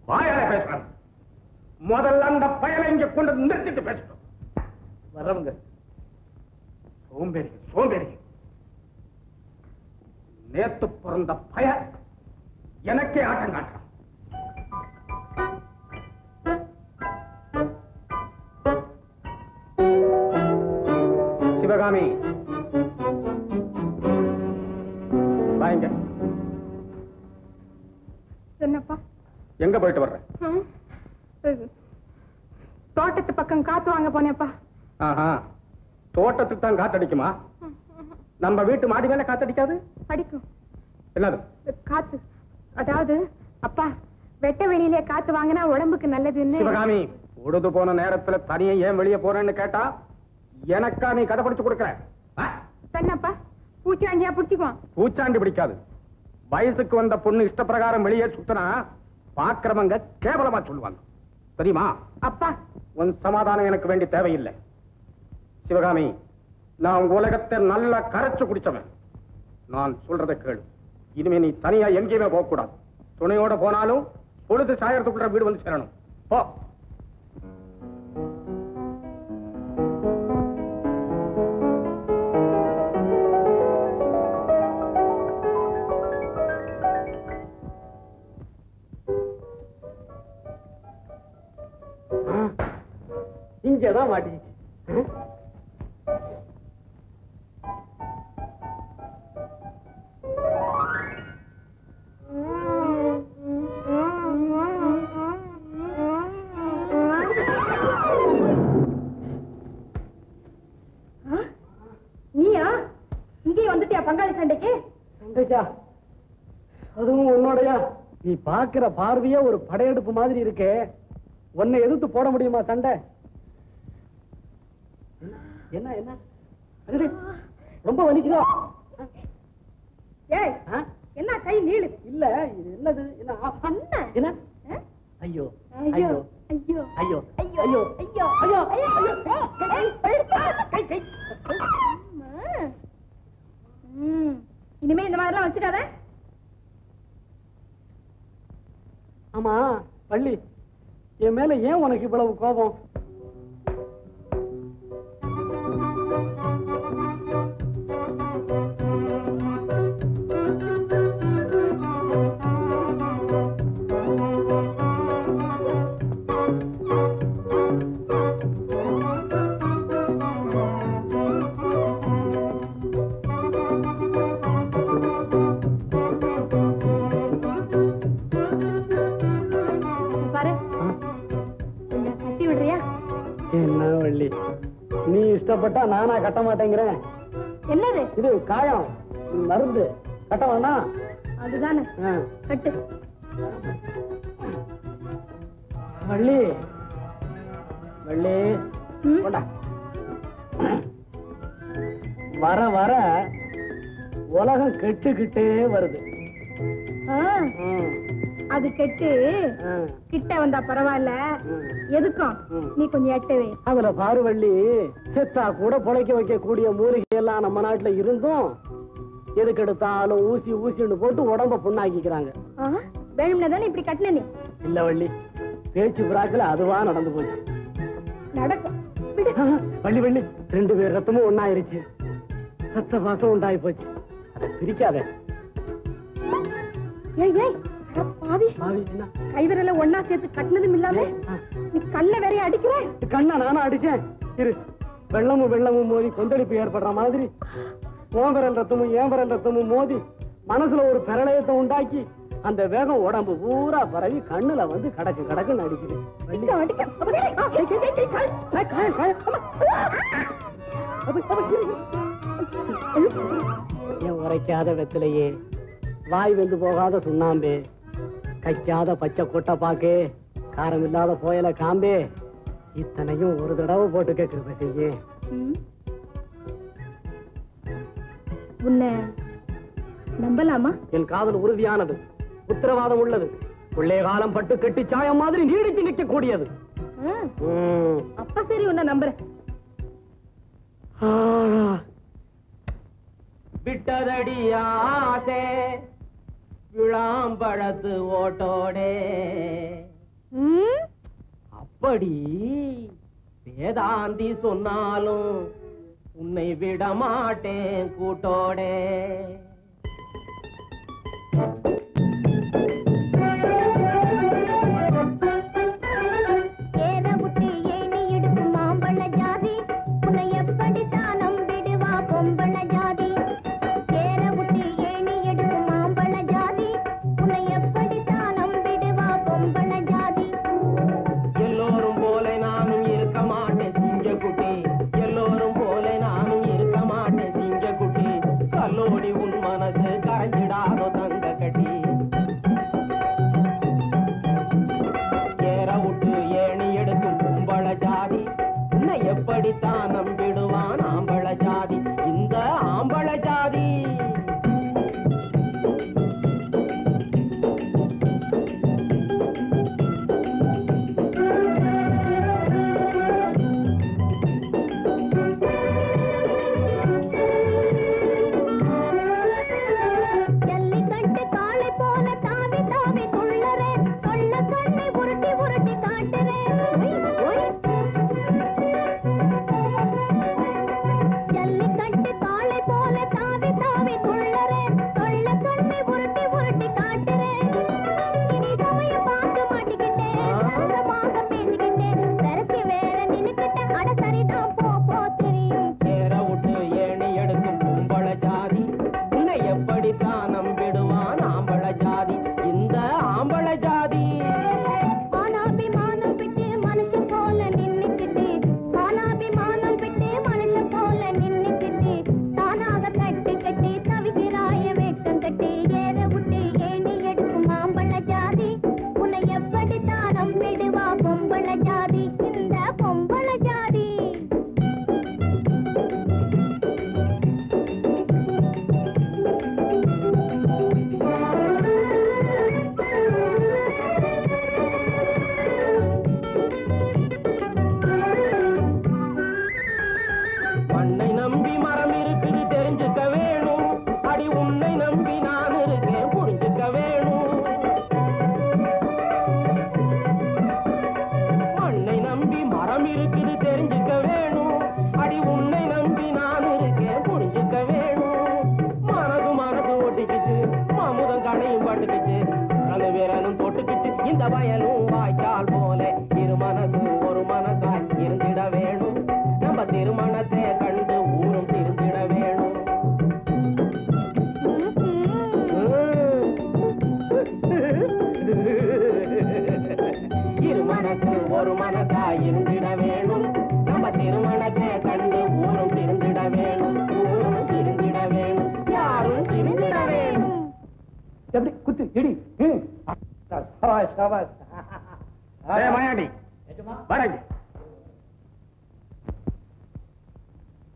வாயால பேசுறேன். முதல்ல அந்த பயனை இங்க கொண்டு நிறுத்திட்டு பேசணும். வர்றவங்க சோம்பேறி சோம்பேறி. நேத்து பிறந்த பய எனக்கே ஆட்டம் காட்டுறான். சிவகாமி வாங்க. என்னப்பா? எங்க போயிட்டு வர்றேன்? தோட்டத்து பக்கம் காத்து வாங்க போனேப்பா. ஆஹா, தோட்டத்துக்கு தான் காத்தடிக்குமா? நம்ம வீட்டு மாடி மேல காத்தடிக்காது? அடிக்கும். என்னது காத்து? அதாவது அப்பா, வெட்ட வெளியிலே காத்து வாங்கினா உடம்புக்கு நல்லதுன்னு. சிவகாமி, உடுது போன நேரத்துல தனியா ஏன் வெளியே போறேன்னு கேட்டா எனக்கா நீ கதை படிச்சு கொடுக்கற? என்னப்பா, பூச்சாண்டியா பிடிச்சுக்குவான்? பூச்சாண்டி பிடிக்காது. வயசுக்கு வந்த பொண்ணு இஷ்டப்பிரகாரம் வெளியே சுத்தினா பாக்குறவங்க கேவலமா சொல்லுவாங்க, தெரியுமா? அப்பா, உன் சமாதானம் எனக்கு வேண்டி தேவையில்லை. சிவகாமி, நான் உலகத்தை நல்லா கரைச்சு குடிச்சவன். நான் சொல்றதை கேளு. இனிமே நீ தனியா எங்கேயுமே போக கூடாது. துணையோட போனாலும் பொழுது சாயறதுக்குள்ள வீடு வந்து சேரணும். போ. இங்கதான் மாட்டிக்கிச்சு. நீயா இங்கே வந்துட்டியா பங்காளி சண்டைக்கு? சண்டைக்கா? அதுவும் உன்னோடயா? நீ பாக்குற பார்வையே ஒரு படையெடுப்பு மாதிரி இருக்கே. உன்னை எதிர்த்து போட முடியுமா சண்டை? என்ன என்ன அடடே, ரொம்ப வலிக்குதா? ஏய், என்ன கை நீளு? இல்ல, இது என்னது? என்ன அண்ணா? என்ன? ஐயோ ஐயோ ஐயோ ஐயோ ஐயோ ஐயோ ஐயோ ஐயோ ஐயோ ஐயோ கை கை. இனிமே இந்த மாதிரிலாம் வச்சுக்காத. ஆமா பள்ளி, என் மேல ஏன் உனக்கு இவ்வளவு கோபம்? என்ன வள்ளி, நீ இஷ்டப்பட்டா நானா கட்ட மாட்டேங்கிறேன். என்னது இது? காயம் மருந்து கட்ட வேணாம்? அதுதானே, கட்டு. வள்ளி வள்ளி, கொண்டா. வர வர உலகம் கெட்டுக்கிட்டே வருது. அது கெட்டு கிட்ட வந்தா பரவாயில்ல, எதுக்கும் நீ கொஞ்சம் எட்டவே. அதுல பாரு வள்ளி, செத்தா கூட பொழைக்க வைக்க கூடிய மூலிகை எல்லாம் நம்ம நாட்டுல இருந்தும் எதுக்கு எடுத்தாலும் ஊசி ஊசின்னு போட்டு உடம்ப புண்ணாக்கிக்கிறாங்க. வேணும்னதானே இப்படி கட்டின நீ? இல்ல வள்ளி, பேச்சு பிராக்குல அதுவா நடந்து போச்சு. நடக்கும். வள்ளி வள்ளி, 2 பேர் ரத்தமும் ஒண்ணாயிருச்சு. ரத்த வாசம் உண்டாயி போச்சு. அதை பிரிக்காத. ஏய் ஏய், பாவி, கைவிரல ஒன்னா சேர்த்து கட்டினதும் இல்லாம நீ கண்ண வேறைய அடிக்கிற. கண்ண நானும் அடிச்சேன். இரு, வெள்ளமும் வெள்ளமும் மோதி கொந்தளிப்பு ஏற்படுற மாதிரி உன் விரல் ரத்தமும் என் விரல் ரத்தமும் மோதி மனசுல ஒரு பிரளயத்தை உண்டாக்கி அந்த வேகம் உடம்பு பூரா பரவி கண்ணுல வந்து கடக்கு கடக்குன்னு அடிக்குது. என் உரைக்காத வெத்திலையே, வாய் வெந்து போகாத சுண்ணாம்பே, கைக்காத பச்சை கொட்டை பாக்கு, காரம் இல்லாத புயல காம்பே, இத்தனையும் ஒரு தடவை போட்டு கேட்கிற செய்ய உன்னை நம்பலாமா? என் காதல் உறுதியானது, உத்தரவாதம் உள்ளது, உள்ளே காலம் பட்டு கட்டி சாயம் மாதிரி நீடித்து நிற்க கூடியது. அப்ப சரி, உன்னை நம்புறேன். விட்டதடி ஆசே விளாம்பழத்து ஓட்டோடே, அப்படி வேதாந்தி சொன்னாலும் உன்னை விட மாட்டேன் கூட்டோடே. எப்படித்தான் நம்பிடுவான் ஆம்பள ஜாதி, இந்த ஆம்பள ஜாதி.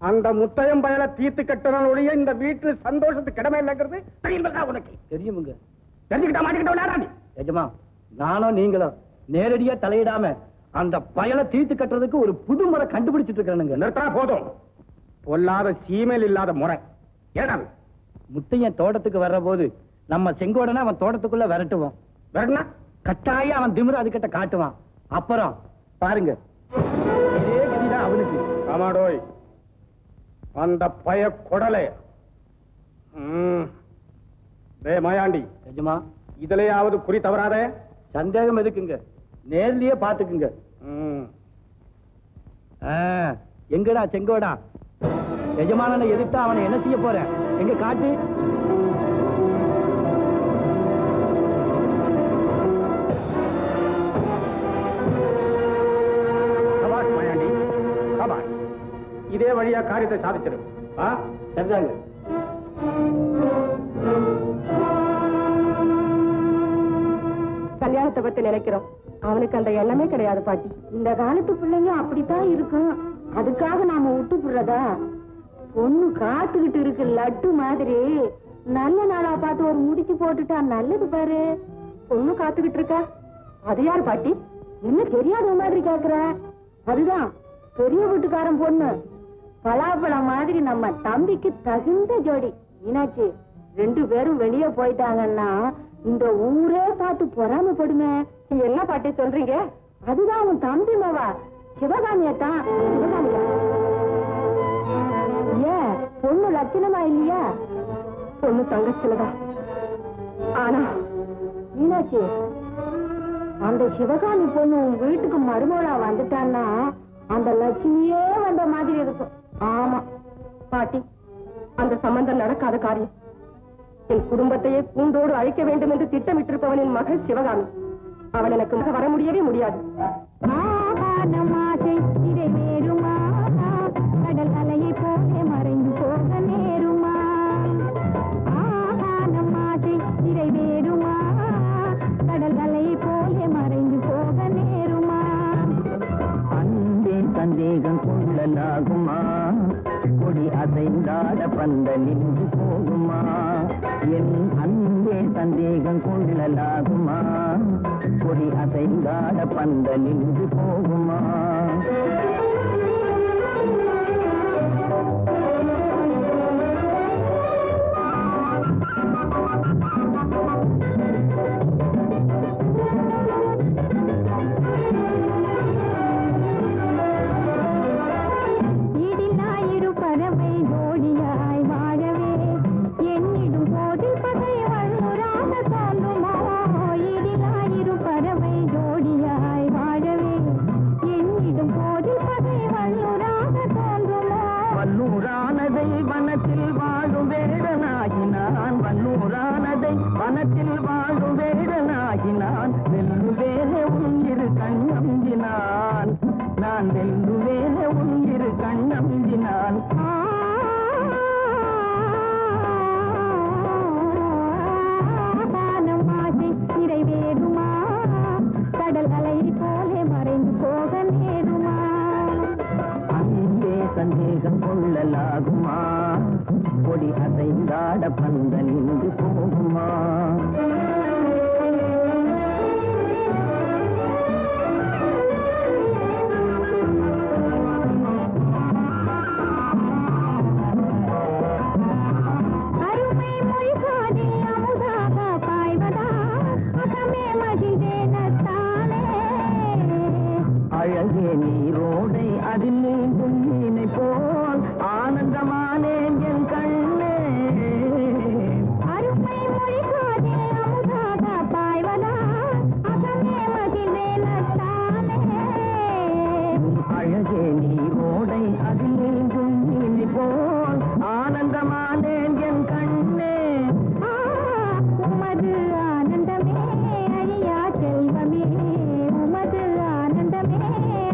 அந்த முத்தையம் பயல தீர்த்து கட்டணொழிய இந்த வீட்டு சந்தோஷத்துக்கு இடமே இல்லைங்கிறது உனக்கு தெரியுமுங்க. தெரிஞ்சுக்கிட்டா மாட்டிக்கிட்ட எஜமா, நானும் நீங்களும் நேரடியா தலையிடாம அந்த பயல தீர்த்து கட்டுறதுக்கு ஒரு புது முறை கண்டுபிடிச்சிட்டு இருக்கிறானுங்க. நிறுத்தா போதும், பொல்லாத சீமையில் இல்லாத முறை. ஏடா முத்தையன் தோட்டத்துக்கு வர்ற போது நம்ம செங்கோடனை அவன் தோட்டத்துக்குள்ள விரட்டுவோம். விரட்டினா கட்டாயம் அவன் திமிர அதுக்கிட்ட காட்டுவான். அப்புறம் பாருங்க, இதே கதிதான் அவனுக்கு. ஆமாடோய், அந்த பய கொடலை மாயாண்டி எஜமா, இதுலயாவது குறி தவறாத. சந்தேகம் எதுக்குங்க, நேர்லயே பாத்துக்குங்க. எங்கடா செங்கோடா, எஜமானனை எதிர்த்தா அவனை என்ன செய்ய போற? எங்க காட்டு. மாயாண்டி, இதே வழியா காரியத்தை சாதிச்சிடும். சரிதாங்க. கல்யாணத்தை பத்தி நினைக்கிறோம். அவனுக்கு அந்த எண்ணமே கிடையாது பாட்டி. இந்த காலத்து பிள்ளைங்க அப்படித்தான் இருக்கும். அதுக்காக நாம விட்டு போடுறதா? பொண்ணு காத்துக்கிட்டு இருக்கு லட்டு மாதிரி. நல்ல நாளா பார்த்து ஒரு முடிச்சு போட்டுட்டா நல்லது பாரு. பொண்ணு காத்துக்கிட்டு இருக்கா. அது யார் பாட்டி? என்ன தெரியாத மாதிரி கேக்குற? அதுதான் பெரிய வீட்டுக்காரன் பொண்ணு. பலாப்பழம் மாதிரி நம்ம தம்பிக்கு தகுந்த ஜோடி. மீனாட்சி, 2 பேரும் வெளியே போயிட்டாங்கன்னா இந்த ஊரே பார்த்து பொறாமப்படுமே. என்ன பாட்டி சொல்றீங்க? அதுதான் உன் தம்பி மாவா சிவகாமியத்தான். சிவகாமியா? ஏன் பொண்ணு லட்சணமா இல்லையா? பொண்ணு தங்கச்சிலதான். ஆனா மீனாட்சி, அந்த சிவகாமி பொண்ணு உன் வீட்டுக்கு மருமகளா வந்துட்டான்னா அந்த லட்சுமியே வந்த மாதிரி இருக்கும். ஆமா பாட்டி, அந்த சம்பந்தம் நடக்காத காரியம். என் குடும்பத்தையே கூண்டோடு அழிக்க வேண்டும் என்று திட்டமிட்டிருப்பவனின் மகள் சிவகாமி. அவள் எனக்கு வர முடியவே முடியாது. கடல் அலையை போல மறைந்து போக நேருமா? நிறைவேறுமா? கடல் அலையை போல மறைந்து போக நேருமா? அன்பே சந்தேகம் கொள்ளலாகுமா? கொடி அசைந்தாட பந்தலின்று போகுமா? என் அன்பே சந்தேகம் கொள்ளலாகுமா? கொடி அசைந்தாட பந்தலின்று போகுமா? வனத்தில் வாழும் வேடனாகினான். வெல்லுவேனே உன் இரு கண்ணம்பினான். நான் வெல்லுவேனே உன் இரு கண்ணம்பினான். நிறைவேறுமா? கடல் அலை போல மறைந்து போக நேருமா? அன்பே சந்தேகம் கொள்ளலாகுமா? கொடி அசைந்தாட பந்தலின்று போகுமா? அருமை மொழிகாதே அமுதாக பாய்வதா? அகமே மகிழ்வேனத்தானே. அழகே நீரோடை அதில் நீந்தும் மீனை போல் ஆனந்தமானேன் என் கண்ணே. அருமை மொழிகாதே அமுதாக பாய்வதா? அகமே மகிழ்வேனத்தானே. அழகே நீரோடை அதில் நீந்தும் மீனை போல் ஆனந்தமானேன் என் கண்ணே. உமது ஆனந்தமே அழியா செல்வமே. உமது ஆனந்தமே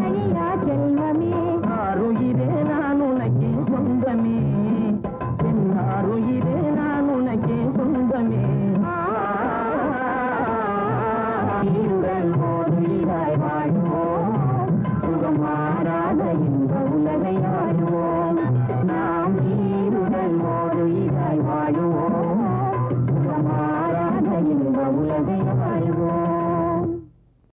அழியா செல்வமே. ஆருயிரே நான் உனக்கே சொந்தமே. என் ஆருயிரே நான் உனக்கே சொந்தமே. உடல் போதுயிராய் வாழ்வோம். சுகம் மாறாத இந்த உலகை ஆடுவோம். நாம் ஈருடல் போதுயிராய் வாழுவோம். சுகம் மாறாத இந்த உலகை